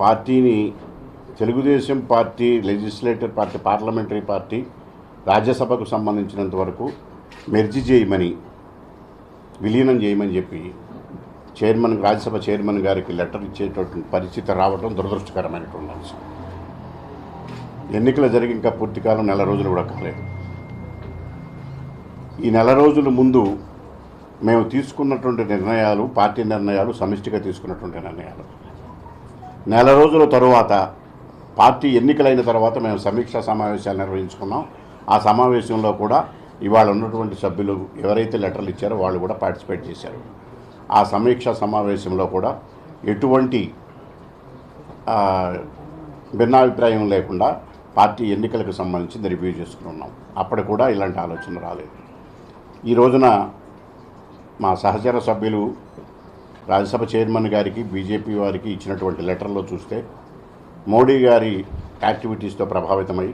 పార్టీని Telugu Desam party legislative party parliamentary party రాజ్యసభకు సంబంధించినంత వరకు మెర్జీ చేయమని విలీనం చేయమని చెప్పి రాజ్యసభ చైర్మన్ గారికి లెటర్ ఇచ్చేటటువంటి పరిస్థితి రావడం దురదృష్టకరమైనటువంటి అంశం. ఎన్నికలు జరిగి ఇంకా పూర్తి కాలం నెల రోజులు కూడా కాలేదు. ఈ నెల రోజుల ముందు మేము తీసుకున్నటువంటి నిర్ణయాలు పార్టీ నిర్ణయాలు సమిష్టిగా తీసుకున్నటువంటి నిర్ణయాలు. నెల రోజుల తరువాత పార్టీ ఎన్నికలైన తర్వాత మేము సమీక్షా సమావేశాలు నిర్వహించుకున్నాం. ఆ సమావేశంలో కూడా ఇవాళ ఉన్నటువంటి సభ్యులు ఎవరైతే లెటర్లు ఇచ్చారో వాళ్ళు కూడా పార్టిసిపేట్ చేశారు. ఆ సమీక్షా సమావేశంలో కూడా ఎటువంటి భిన్నాభిప్రాయం లేకుండా పార్టీ ఎన్నికలకు సంబంధించి రివ్యూ చేసుకున్నాం. అప్పుడు కూడా ఇలాంటి ఆలోచన రాలేదు. ఈ రోజున మా సహచర సభ్యులు రాజ్యసభ చైర్మన్ గారికి బీజేపీ వారికి ఇచ్చినటువంటి లెటర్లో చూస్తే మోడీ గారి యాక్టివిటీస్తో ప్రభావితమై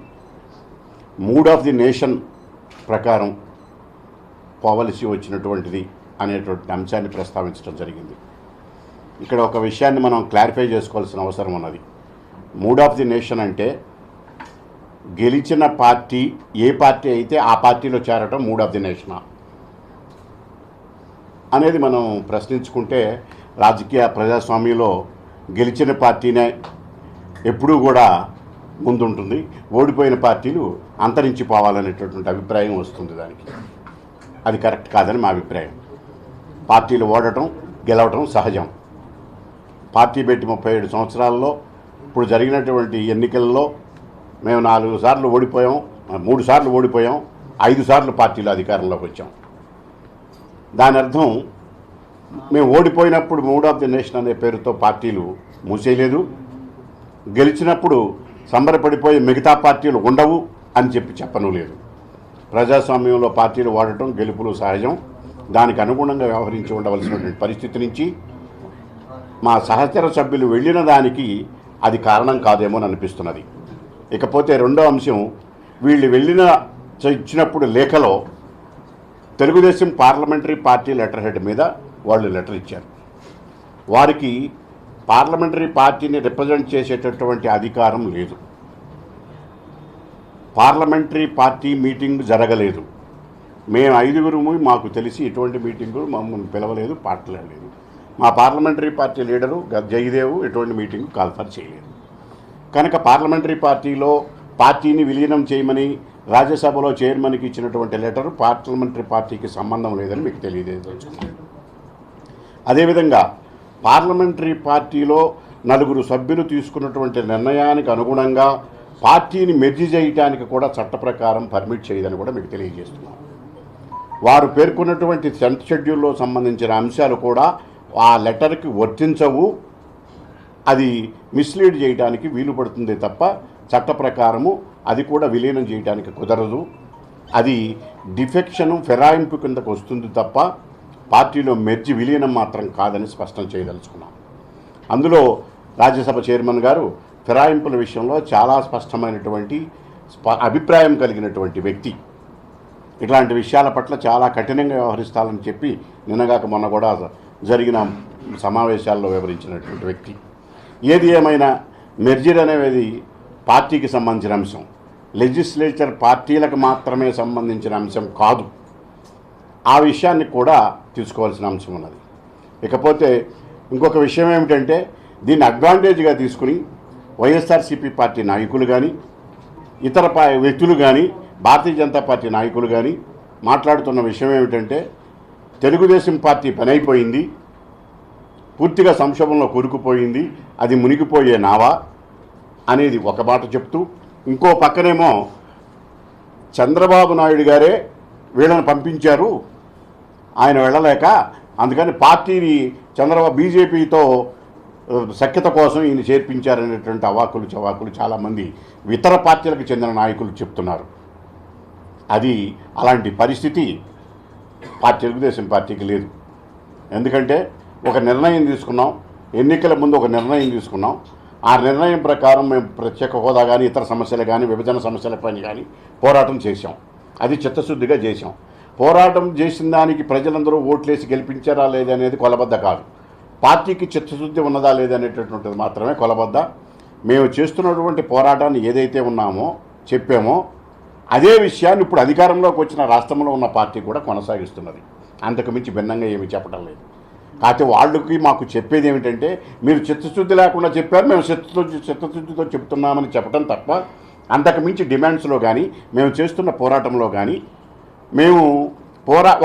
మూడ్ ఆఫ్ ది నేషన్ ప్రకారం పోవలసి వచ్చినటువంటిది అనేటువంటి అంశాన్ని ప్రస్తావించడం జరిగింది. ఇక్కడ ఒక విషయాన్ని మనం క్లారిఫై చేసుకోవాల్సిన అవసరం ఉన్నది. మూడ్ ఆఫ్ ది నేషన్ అంటే గెలిచిన పార్టీ ఏ పార్టీ అయితే ఆ పార్టీలో చేరటం మూడ్ ఆఫ్ ది నేషనా అనేది మనం ప్రశ్నించుకుంటే రాజకీయ ప్రజాస్వామ్యంలో గెలిచిన పార్టీనే ఎప్పుడూ కూడా ముందుంటుంది, ఓడిపోయిన పార్టీలు అంతరించిపోవాలనేటటువంటి అభిప్రాయం వస్తుంది. దానికి అది కరెక్ట్ కాదని మా అభిప్రాయం. పార్టీలు ఓడటం గెలవటం సహజం. పార్టీ పెట్టి 37 సంవత్సరాల్లో ఇప్పుడు జరిగినటువంటి ఎన్నికల్లో మేము 4 సార్లు ఓడిపోయాం, 3 సార్లు ఓడిపోయాం, 5 సార్లు పార్టీలో అధికారంలోకి వచ్చాం. దాని అర్థం మేము ఓడిపోయినప్పుడు మూడ్ ఆఫ్ ది నేషన్ అనే పేరుతో పార్టీలు మూసేయలేదు, గెలిచినప్పుడు సంబరపడిపోయి మిగతా పార్టీలు ఉండవు అని చెప్పను లేదు. ప్రజాస్వామ్యంలో పార్టీలు వాడటం గెలుపులు సహజం. దానికి అనుగుణంగా వ్యవహరించి ఉండవలసినటువంటి పరిస్థితి నుంచి మా సహచర సభ్యులు వెళ్ళిన దానికి అది కారణం కాదేమో అని అనిపిస్తున్నది. ఇకపోతే రెండో అంశం, వీళ్ళు ఇచ్చినప్పుడు లేఖలో Telugu Desam parliamentary party letter head మీద వాళ్ళు లెటర్ ఇచ్చారు. వారికి పార్లమెంటరీ పార్టీని రిప్రజెంట్ చేసేటటువంటి అధికారం లేదు. పార్లమెంటరీ పార్టీ మీటింగ్ జరగలేదు. మేము 5గురుము మాకు తెలిసి ఎటువంటి మీటింగు మమ్మల్ని పిలవలేదు, పాటలేదు. మా పార్లమెంటరీ పార్టీ లీడరు జయదేవ్ ఎటువంటి మీటింగ్ కాల్ఫర్ చేయలేదు. కనుక పార్లమెంటరీ పార్టీలో పార్టీని విలీనం చేయమని రాజ్యసభలో చైర్మన్కి ఇచ్చినటువంటి లెటరు పార్లమెంటరీ పార్టీకి సంబంధం లేదని మీకు తెలియజేయదలుచుకున్నాను. అదేవిధంగా పార్లమెంటరీ పార్టీలో 4 సభ్యులు తీసుకున్నటువంటి నిర్ణయానికి అనుగుణంగా పార్టీని మెర్జీ చేయడానికి కూడా చట్ట ప్రకారం పర్మిట్ చేయదని కూడా మీకు తెలియజేస్తున్నాం. వారు పేర్కొన్నటువంటి 10th షెడ్యూల్లో సంబంధించిన అంశాలు కూడా ఆ లెటర్కి వర్తించవు. అది మిస్లీడ్ చేయడానికి వీలు పడుతుంది తప్ప చట్ట ప్రకారము అది కూడా విలీనం చేయడానికి కుదరదు. అది డిఫెక్షను ఫిరాయింపు కిందకు వస్తుంది తప్ప పార్టీలో మెర్జీ విలీనం మాత్రం కాదని స్పష్టం చేయదలుచుకున్నాం. అందులో రాజ్యసభ చైర్మన్ గారు ఫిరాయింపుల విషయంలో చాలా స్పష్టమైనటువంటి అభిప్రాయం కలిగినటువంటి వ్యక్తి. ఇట్లాంటి విషయాల పట్ల చాలా కఠినంగా వ్యవహరిస్తారని చెప్పి నిన్నగాక మొన్న కూడా జరిగిన సమావేశాల్లో వివరించినటువంటి వ్యక్తి. ఏది ఏమైనా మెర్జర్ అనేది పార్టీకి సంబంధించిన అంశం, లెజిస్లేచర్ పార్టీలకు మాత్రమే సంబంధించిన అంశం కాదు. ఆ విషయాన్ని కూడా తీసుకోవాల్సిన అంశం ఉన్నది. ఇకపోతే ఇంకొక విషయం ఏమిటంటే, దీన్ని అడ్వాంటేజ్గా తీసుకుని వైఎస్ఆర్సీపీ పార్టీ నాయకులు కానీ ఇతర వ్యక్తులు కానీ భారతీయ జనతా పార్టీ నాయకులు కానీ మాట్లాడుతున్న విషయం ఏమిటంటే, తెలుగుదేశం పార్టీ పని అయిపోయింది, పూర్తిగా సంక్షోభంలో కూరుకుపోయింది, అది మునిగిపోయే నావా అనేది ఒక మాట చెప్తూ, ఇంకో పక్కనేమో చంద్రబాబు నాయుడు గారే వీళ్ళని పంపించారు, ఆయన వెళ్ళలేక, అందుకని పార్టీని బీజేపీతో సఖ్యత కోసం ఈయన చేర్పించారనేటువంటి అవాకులు చవాకులు చాలామంది ఇతర పార్టీలకు చెందిన నాయకులు చెప్తున్నారు. అది అలాంటి పరిస్థితి తెలుగుదేశం పార్టీకి లేదు. ఎందుకంటే ఒక నిర్ణయం తీసుకున్నాం, ఎన్నికల ముందు ఒక నిర్ణయం తీసుకున్నాం. ఆ నిర్ణయం ప్రకారం మేము ప్రత్యేక హోదా కానీ ఇతర సమస్యలు కానీ విభజన సమస్యలపైన కానీ పోరాటం చేశాం. అది చిత్తశుద్ధిగా చేశాం. పోరాటం చేసిన దానికి ప్రజలందరూ ఓట్లేసి గెలిపించారా లేదనేది కొలబద్ద కాదు. పార్టీకి చిత్తశుద్ధి ఉన్నదా లేదనేటటువంటిది మాత్రమే కొలబద్ద. మేము చేస్తున్నటువంటి పోరాటాన్ని ఏదైతే ఉన్నామో చెప్పామో అదే విషయాన్ని ఇప్పుడు అధికారంలోకి వచ్చిన రాష్ట్రంలో ఉన్న పార్టీ కూడా కొనసాగిస్తున్నది. అంతకు మించి భిన్నంగా ఏమీ చెప్పడం లేదు. కాకపోతే వాళ్ళకి మాకు చెప్పేది ఏమిటంటే మీరు చిత్తశుద్ధి లేకుండా చెప్పారు, మేము చిత్తశుద్ధితో చెప్తున్నామని చెప్పడం తప్ప అంతకు మించి డిమాండ్స్లో కానీ మేము చేస్తున్న పోరాటంలో కానీ మేము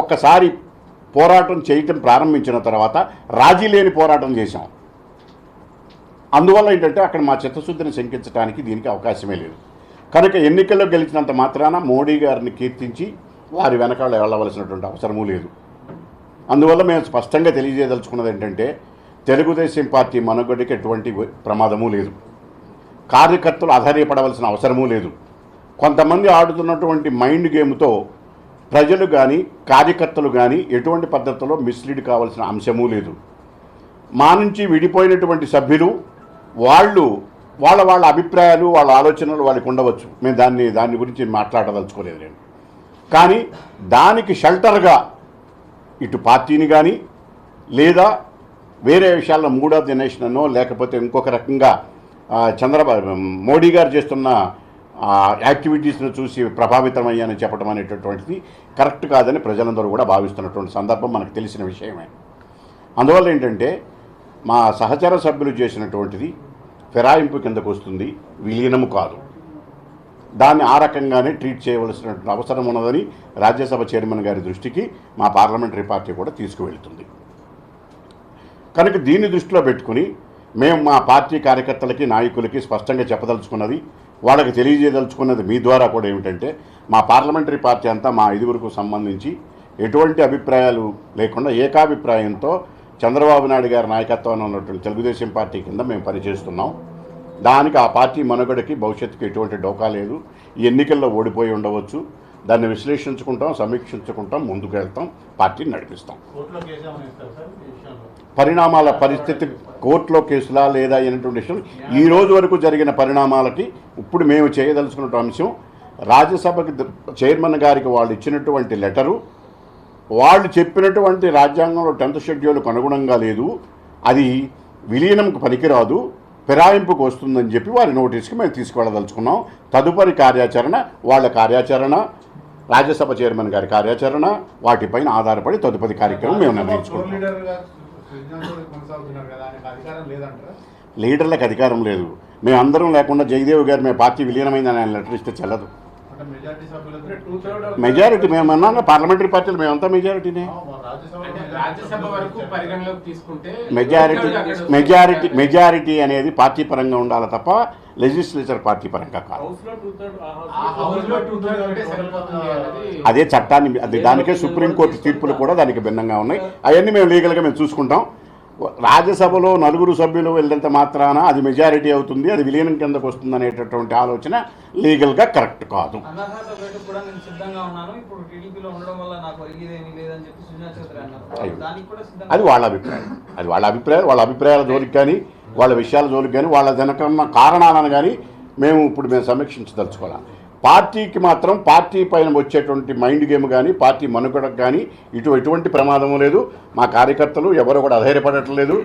ఒక్కసారి పోరాటం చేయటం ప్రారంభించిన తర్వాత రాజీ లేని పోరాటం చేశాం. అందువల్ల ఏంటంటే అక్కడ మా చిత్తశుద్ధిని శంకించడానికి దీనికి అవకాశమే లేదు. కనుక ఎన్నికల్లో గెలిచినంత మాత్రాన మోడీ గారిని కీర్తించి వారి వెనకాల వెళ్ళవలసినటువంటి అవసరమూ లేదు. అందువల్ల మేము స్పష్టంగా తెలియజేయదలుచుకున్నది ఏంటంటే తెలుగుదేశం పార్టీ మనుగడకి ఎటువంటి ప్రమాదమూ లేదు, కార్యకర్తలు ఆధారపడవలసిన అవసరమూ లేదు. కొంతమంది ఆడుతున్నటువంటి మైండ్ గేమ్తో ప్రజలు కానీ కార్యకర్తలు కానీ ఎటువంటి పద్ధతిలో మిస్లీడ్ కావాల్సిన అంశమూ లేదు. మా నుంచి విడిపోయినటువంటి సభ్యులు వాళ్ళ అభిప్రాయాలు వాళ్ళ ఆలోచనలు వాళ్ళకి ఉండవచ్చు, మేము దాని గురించి మాట్లాడదలుచుకోలేదు నేను. కానీ దానికి షెల్టర్గా ఇటు పార్టీని కానీ లేదా వేరే విషయాల్లో మూడ్ ఆఫ్ ది నేషన్ అనో లేకపోతే ఇంకొక రకంగా మోడీ గారు చేస్తున్న యాక్టివిటీస్ను చూసి ప్రభావితమయ్యానని చెప్పడం అనేటటువంటిది కరెక్ట్ కాదని ప్రజలందరూ కూడా భావిస్తున్నటువంటి సందర్భం మనకు తెలిసిన విషయమే. అందువల్ల ఏంటంటే మా సహచర సభ్యులు చేసినటువంటిది ఫిరాయింపు కిందకు వస్తుంది, విలీనము కాదు. దాన్ని ఆ రకంగానే ట్రీట్ చేయవలసినటువంటి అవసరం ఉన్నదని రాజ్యసభ చైర్మన్ గారి దృష్టికి మా పార్లమెంటరీ పార్టీ కూడా తీసుకువెళ్తుంది. కనుక దీన్ని దృష్టిలో పెట్టుకుని మేము మా పార్టీ కార్యకర్తలకి నాయకులకి స్పష్టంగా చెప్పదలుచుకున్నది, వాళ్ళకి తెలియజేయదలుచుకున్నది మీ ద్వారా కూడా ఏమిటంటే మా పార్లమెంటరీ పార్టీ అంతా మా 5గురికి సంబంధించి ఎటువంటి అభిప్రాయాలు లేకుండా ఏకాభిప్రాయంతో చంద్రబాబు నాయుడు గారి నాయకత్వాన్ని ఉన్నటువంటి తెలుగుదేశం పార్టీ కింద మేము పనిచేస్తున్నాం. దానికి ఆ పార్టీ మనుగడకి భవిష్యత్తుకి ఎటువంటి డోకా లేదు. ఈ ఎన్నికల్లో ఓడిపోయి ఉండవచ్చు, దాన్ని విశ్లేషించుకుంటాం, సమీక్షించుకుంటాం, ముందుకు వెళ్తాం, పార్టీని నడిపిస్తాం. పరిణామాల పరిస్థితి కోర్టులో కేసులా లేదా అయినటువంటి విషయం ఈ రోజు వరకు జరిగిన పరిణామాలకి ఇప్పుడు మేము చేయదలుచుకున్న అంశం రాజ్యసభకి చైర్మన్ గారికి వాళ్ళు ఇచ్చినటువంటి లెటరు వాళ్ళు చెప్పినటువంటి రాజ్యాంగంలో 10th షెడ్యూల్కు అనుగుణంగా లేదు, అది విలీనంకు పనికిరాదు, ఫిరాయింపుకు వస్తుందని చెప్పి వారి నోటీస్కి మేము తీసుకువెళ్ళదలుచుకున్నాం. తదుపరి కార్యాచరణ వాళ్ళ కార్యాచరణ, రాజ్యసభ చైర్మన్ గారి కార్యాచరణ వాటిపైన ఆధారపడి తదుపరి కార్యక్రమం మేము నిర్ణయించుకుంటాం. లీడర్లకు అధికారం లేదు. మేమందరం లేకుండా జయదేవ్ గారు మేము పార్టీ విలీనమైందని ఆయన లెటర్ ఇస్తే చెల్లదు. మెజారిటీ మేమన్నా పార్లమెంటరీ పార్టీలు మేమంతా మెజారిటీనే. మెజారిటీ అనేది పార్టీ పరంగా ఉండాలి తప్ప లెజిస్లేచర్ పార్టీ పరంగా కాదు. అదే చట్టాన్ని దానికే సుప్రీంకోర్టు తీర్పులు కూడా దానికి భిన్నంగా ఉన్నాయి. అవన్నీ మేము లీగల్గా మేము చూసుకుంటాం. రాజ్యసభలో 4 సభ్యులు వెళ్ళేంత మాత్రాన అది మెజారిటీ అవుతుంది, అది విలీనం కిందకు వస్తుంది అనేటటువంటి ఆలోచన లీగల్గా కరెక్ట్ కాదు. అది వాళ్ళ అభిప్రాయం. వాళ్ళ అభిప్రాయాల జోలికి కానీ వాళ్ళ విషయాల జోలికి కానీ వాళ్ళ వెనకన్న కారణాలను కానీ మేము సమీక్షించదలుచుకోవాలి. పార్టీకి మాత్రం పార్టీ పైన వచ్చేటువంటి మైండ్ గేమ్ కానీ పార్టీ మనుగడకు కానీ ఎటువంటి ప్రమాదం లేదు. మా కార్యకర్తలు ఎవరు కూడా అధైర్యపడట్లేదు.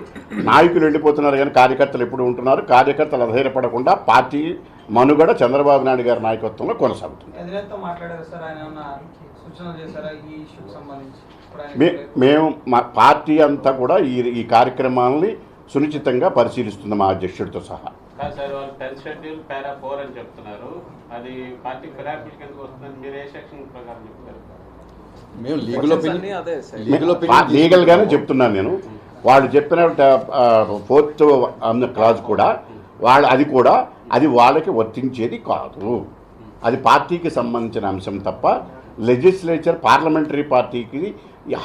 నాయకులు వెళ్ళిపోతున్నారు కానీ కార్యకర్తలు ఎప్పుడు ఉంటున్నారు. కార్యకర్తలు అధైర్యపడకుండా పార్టీ మనుగడ చంద్రబాబు నాయుడు గారి నాయకత్వంలో కొనసాగుతుంది. మేము మా పార్టీ అంతా కూడా ఈ కార్యక్రమాలని సునిశ్చితంగా పరిశీలిస్తుంది మా అధ్యక్షుడితో సహా. సార్ వాళ్ళు 10th షెడ్యూల్ పారా 4 అని చెప్తున్నారు, అది పార్టీ ఫిరాయింపుల కిందకు వస్తుందని మీరు ఏ సెక్షన్ ప్రకారం చెప్తారు? మేము లీగల్గానే చెప్తున్నాను నేను. వాళ్ళు చెప్పిన 4th క్లాజ్ కూడా అది వాళ్ళకి వర్తించేది కాదు. అది పార్టీకి సంబంధించిన అంశం తప్ప లెజిస్లేచర్ పార్లమెంటరీ పార్టీకి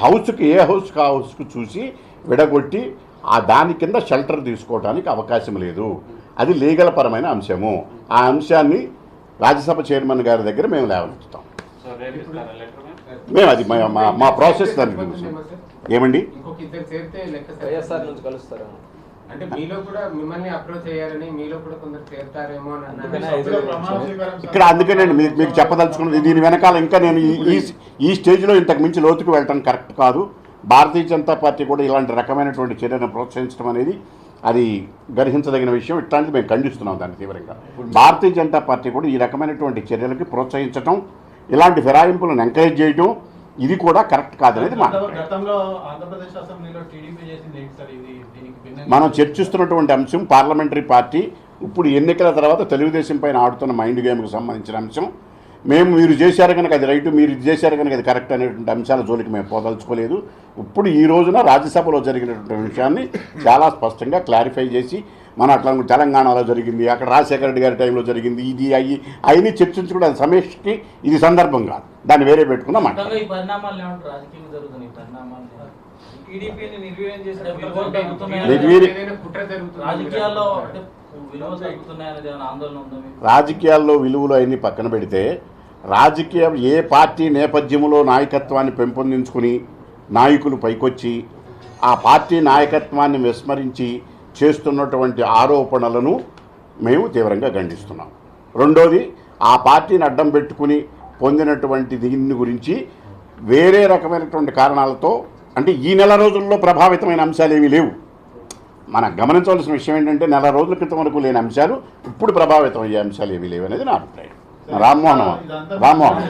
హౌస్కి ఏ హౌస్కి ఆ హౌస్కు చూసి విడగొట్టి దాని కింద షెల్టర్ తీసుకోవడానికి అవకాశం లేదు. అది లీగల్ పరమైన అంశము. ఆ అంశాన్ని రాజ్యసభ చైర్మన్ గారి దగ్గర మేము లేవనెత్తుతాం. మేము అది మా ప్రాసెస్ దానికి ఏమండి అంటే మీలో కూడా మిమ్మల్ని అప్రోచ్ అయ్యారని మీలో కూడా కొందరు చేరుతారేమో అని ఇక్కడ అందుకేనండి మీకు చెప్పదలుచుకున్నది. దీని వెనకాల ఇంకా నేను ఈ స్టేజ్లో ఇంతకు మించి లోతుకు వెళ్ళటం కరెక్ట్ కాదు. భారతీయ జనతా పార్టీ కూడా ఇలాంటి రకమైనటువంటి చర్యను ప్రోత్సహించడం అనేది అది గర్హించదగిన విషయం. ఇట్లాంటిది మేము ఖండిస్తున్నాం దాన్ని తీవ్రంగా. భారతీయ జనతా పార్టీ కూడా ఈ రకమైనటువంటి చర్యలకి ప్రోత్సహించడం, ఇలాంటి ఫిరాయింపులను ఎంకరేజ్ చేయడం ఇది కూడా కరెక్ట్ కాదనేది మాట. గతంలో ఆంధ్రప్రదేశ్ అసెంబ్లీలో టీడీపీ చేసింది ఏంటి సార్? ఇది దీనికి భిన్నంగా మనం చర్చిస్తున్నటువంటి అంశం పార్లమెంటరీ పార్టీ ఇప్పుడు ఎన్నికల తర్వాత తెలుగుదేశం పైన ఆడుతున్న మైండ్ గేమ్కి సంబంధించిన అంశం. మీరు చేశారు కనుక అది రైటు, మీరు ఇది చేశారు కనుక అది కరెక్ట్ అనేటువంటి అంశాల జోలికి మేము పోదలుచుకోలేదు. ఇప్పుడు ఈ రోజున రాజ్యసభలో జరిగినటువంటి విషయాన్ని చాలా స్పష్టంగా క్లారిఫై చేసి, మనం అట్లా తెలంగాణలో జరిగింది, అక్కడ రాజశేఖర రెడ్డి గారి టైంలో జరిగింది, ఇది అవన్నీ చర్చించుకుంటే అది సమీక్షకి ఇది సందర్భం కాదు. దాన్ని వేరే పెట్టుకున్నా మాట. ఈ పరిణామాలు ఏమంటారు? రాజకీయంగా జరుగుతున్నాయి పరిణామాలు. టీడీపీని నిర్వీర్యం చేసిన రాజకీయాల్లో అంటే విలువలు తగ్గుతున్నాయనేది ఏమైనా ఆందోళన ఉందా మీకు? రాజకీయాల్లో విలువలు అవన్నీ పక్కన పెడితే, రాజకీయం ఏ పార్టీ నేపథ్యంలో నాయకత్వాన్ని పెంపొందించుకుని నాయకులు పైకొచ్చి ఆ పార్టీ నాయకత్వాన్ని విస్మరించి చేస్తున్నటువంటి ఆరోపణలను మేము తీవ్రంగా ఖండిస్తున్నాం. రెండోది, ఆ పార్టీని అడ్డం పెట్టుకుని పొందినటువంటి దీని గురించి వేరే రకమైనటువంటి కారణాలతో, అంటే ఈ నెల రోజుల్లో ప్రభావితమైన అంశాలు ఏమీ లేవు. మనం గమనించవలసిన విషయం ఏంటంటే, నెల రోజుల క్రితం వరకు లేని అంశాలు ఇప్పుడు ప్రభావితం అయ్యే అంశాలు ఏమీ లేవు అనేది నా అభిప్రాయం. రామ్మోహన్